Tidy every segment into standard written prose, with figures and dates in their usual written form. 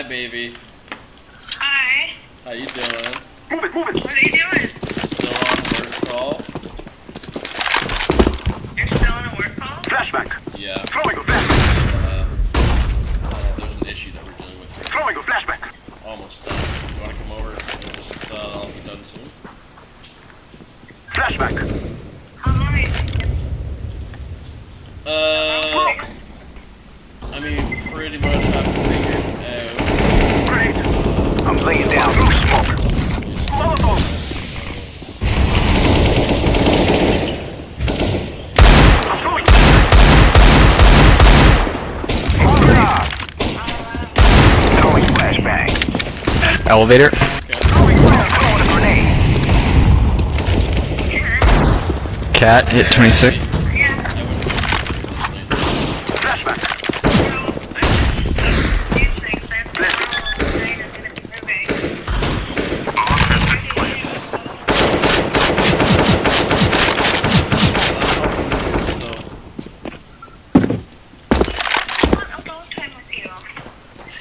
baby. Hi. How you doing? Move it, move it. What are you doing? Still on work call? You're still on a work call? Flashback. Yeah. Throwing a flashback. There's an issue that we're dealing with here. Throwing a flashback. Almost done. You want to come over and just, I'll be done soon? Flashback. How long are you thinking? Smoke. I mean, pretty much have to figure it out. Grenade. I'm laying down loose smoke. Molotov. I'm throwing flashback. Throwing flashbang. Elevator. Throwing a grenade. Cat hit 26. Flashback.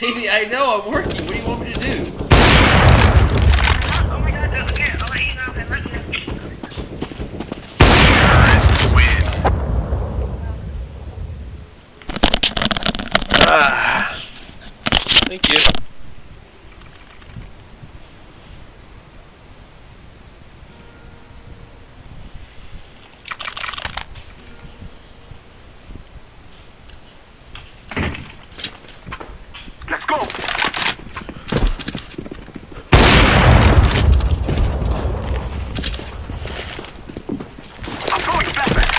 Baby, I know, I'm working. What do you want me to do? Oh my god, okay, I'll let you know. Terrorists win. Thank you. Let's go. I'm throwing a flashback.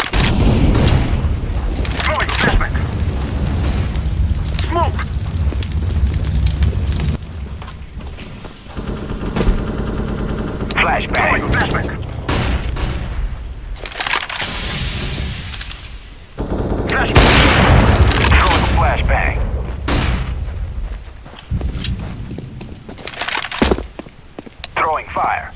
Throwing a flashback. Smoke. Flashback. Throwing a flashback. Flashback. Throwing a flashbang. Throwing fire.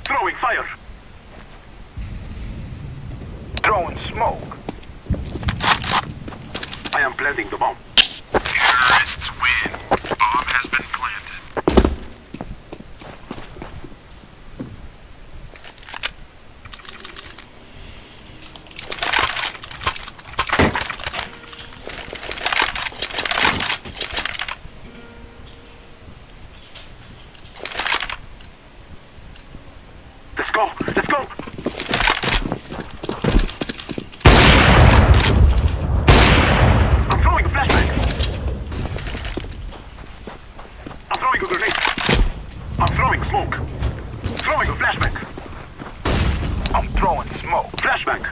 Throwing fire. Throwing smoke. I am planting the bomb. Terrorists win. Bomb has been planted. Let's go! Let's go! I'm throwing a flashback! I'm throwing a grenade! I'm throwing smoke! Throwing a flashback! I'm throwing smoke! Flashback!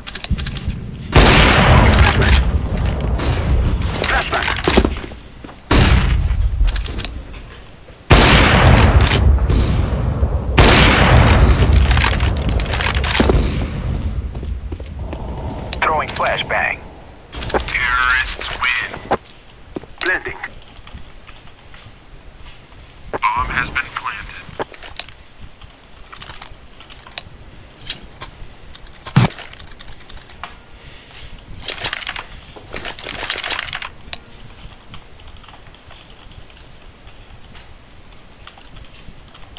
Flashback! Throwing flashbang. Terrorists win. Planting. Bomb has been planted.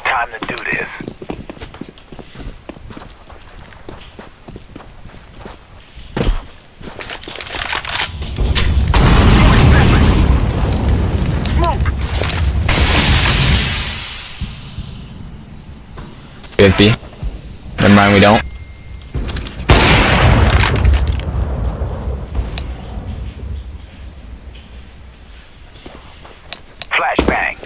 Time to do this. B. Never mind, we don't. Flashbang.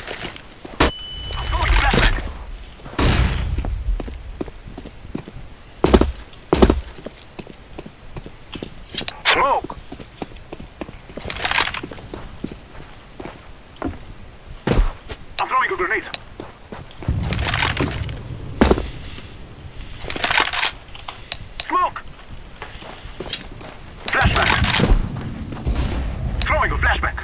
Smoke. I'm throwing a grenade. Smoke. Flashback. Throwing a flashback.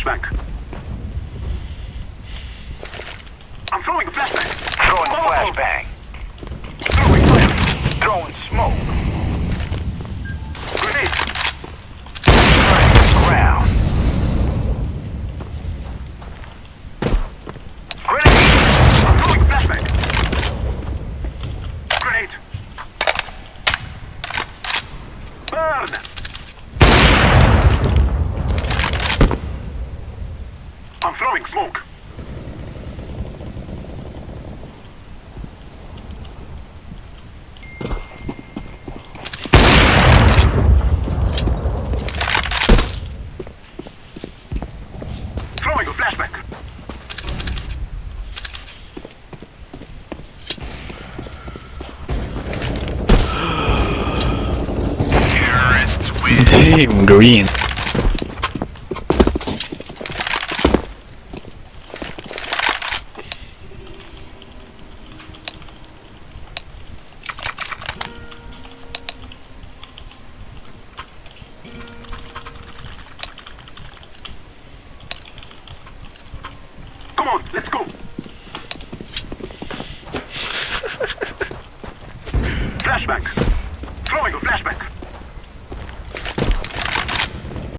flashbang. I'm throwing a flashbang. Throwing a flashbang. Throwing fire. Throwing smoke. Grenade. Burning ground. Grenade. I'm throwing a flashbang. Grenade. Burn. I'm throwing smoke. Throwing a flashback. Terrorists win. Damn, green. Come on, let's go. Flashback. Throwing a flashback.